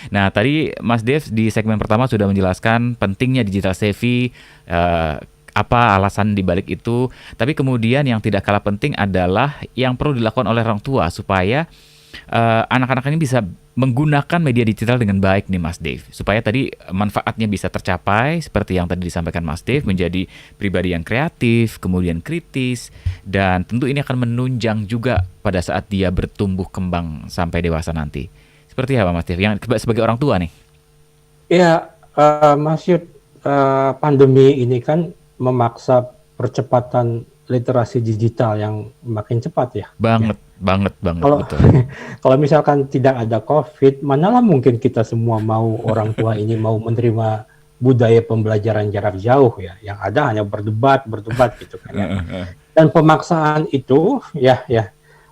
Nah, tadi Mas Dev di segmen pertama sudah menjelaskan pentingnya digital savvy, eh, apa alasan dibalik itu. Tapi kemudian yang tidak kalah penting adalah yang perlu dilakukan oleh orang tua supaya anak-anak ini bisa menggunakan media digital dengan baik nih Mas Dave, supaya tadi manfaatnya bisa tercapai seperti yang tadi disampaikan Mas Dave, menjadi pribadi yang kreatif, kemudian kritis, dan tentu ini akan menunjang juga pada saat dia bertumbuh kembang sampai dewasa nanti. Seperti apa Mas Dave, yang sebagai orang tua nih? Ya, Mas Yud, pandemi ini kan memaksa percepatan literasi digital yang makin cepat ya. Ya, Banget, banget, banget, kalau betul. kalau misalkan tidak ada COVID, manalah mungkin kita semua mau orang tua ini mau menerima budaya pembelajaran jarak jauh ya. Yang ada hanya berdebat, berdebat gitu kan ya. Dan pemaksaan itu ya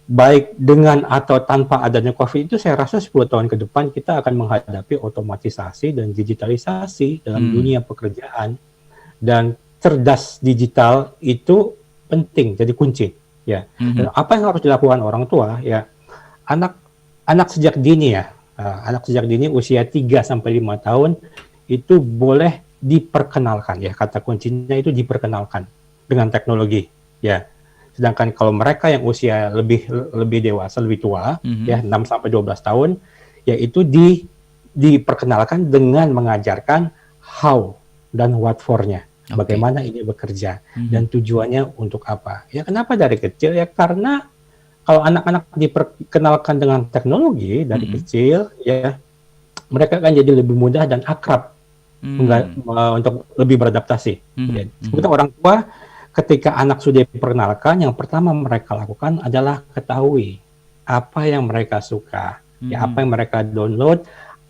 baik dengan atau tanpa adanya COVID itu saya rasa 10 tahun ke depan kita akan menghadapi otomatisasi dan digitalisasi dalam Hmm. dunia pekerjaan, dan cerdas digital itu penting jadi kunci ya. Dan Mhm. apa yang harus dilakukan orang tua ya, anak anak sejak dini ya, anak sejak dini usia 3 sampai 5 tahun itu boleh diperkenalkan ya, kata kuncinya itu diperkenalkan dengan teknologi ya. Sedangkan kalau mereka yang usia lebih lebih dewasa, lebih tua ya, Mhm. 6 sampai 12 tahun yaitu diperkenalkan dengan mengajarkan how dan what for-nya. Oke. Bagaimana ini bekerja Mhm. dan tujuannya untuk apa. Ya kenapa dari kecil ya, karena kalau anak-anak diperkenalkan dengan teknologi dari Mhm. kecil ya, mereka akan jadi lebih mudah dan akrab Hmm. untuk lebih beradaptasi. Mhm. Ya, Mhm. sebetulnya orang tua ketika anak sudah diperkenalkan, yang pertama mereka lakukan adalah ketahui apa yang mereka suka, ya apa Mhm. yang mereka download,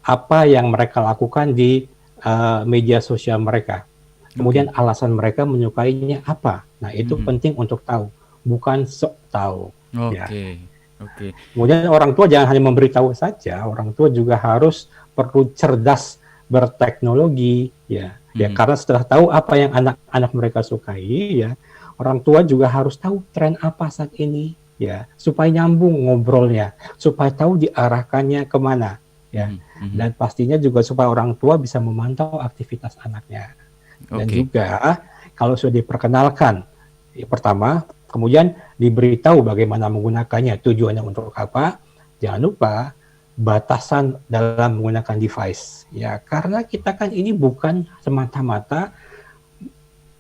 apa yang mereka lakukan di media sosial mereka. Oke. Kemudian alasan mereka menyukainya apa. Nah, itu Mhm. penting untuk tahu, bukan sok tahu. Ya. Oke. Oke. Kemudian orang tua jangan hanya memberitahu saja, orang tua juga harus perlu cerdas berteknologi, ya. Ya, Mhm. karena setelah tahu apa yang anak-anak mereka sukai, ya, orang tua juga harus tahu tren apa saat ini, ya, supaya nyambung ngobrolnya, supaya tahu diarahkannya kemana, ya. Mhm. Mhm. Dan pastinya juga supaya orang tua bisa memantau aktivitas anaknya. Dan Oke. juga kalau sudah diperkenalkan, ya, pertama, kemudian diberitahu bagaimana menggunakannya, tujuannya untuk apa, jangan lupa batasan dalam menggunakan device. Ya, karena kita kan ini bukan semata-mata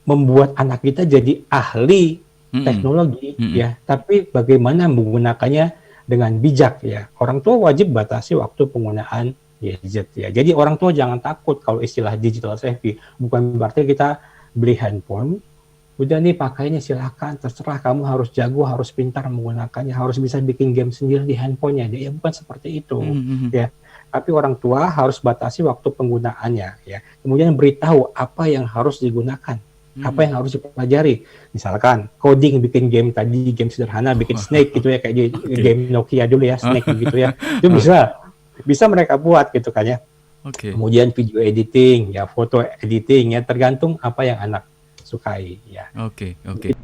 membuat anak kita jadi ahli Mhm. teknologi Mhm. ya, tapi bagaimana menggunakannya dengan bijak ya. Orang tua wajib batasi waktu penggunaan gadget ya. Jadi orang tua jangan takut kalau istilah digital savvy, bukan berarti kita beli handphone, udah nih pakainya silakan, terserah kamu harus jago, harus pintar menggunakannya, harus bisa bikin game sendiri di handphonenya. Ya bukan seperti itu Mhm. Mhm. ya. Tapi orang tua harus batasi waktu penggunaannya ya. Kemudian beritahu apa yang harus digunakan, apa Mhm. yang harus dipelajari. Misalkan coding, bikin game tadi, game sederhana, bikin Snake gitu ya, kayak di Oke. game Nokia dulu ya, Snake begitu ya. Itu bisa bisa mereka buat gitu kan ya. Oke. Kemudian video editing, ya foto editing ya, tergantung apa yang anak sukai ya. Oke. Oke.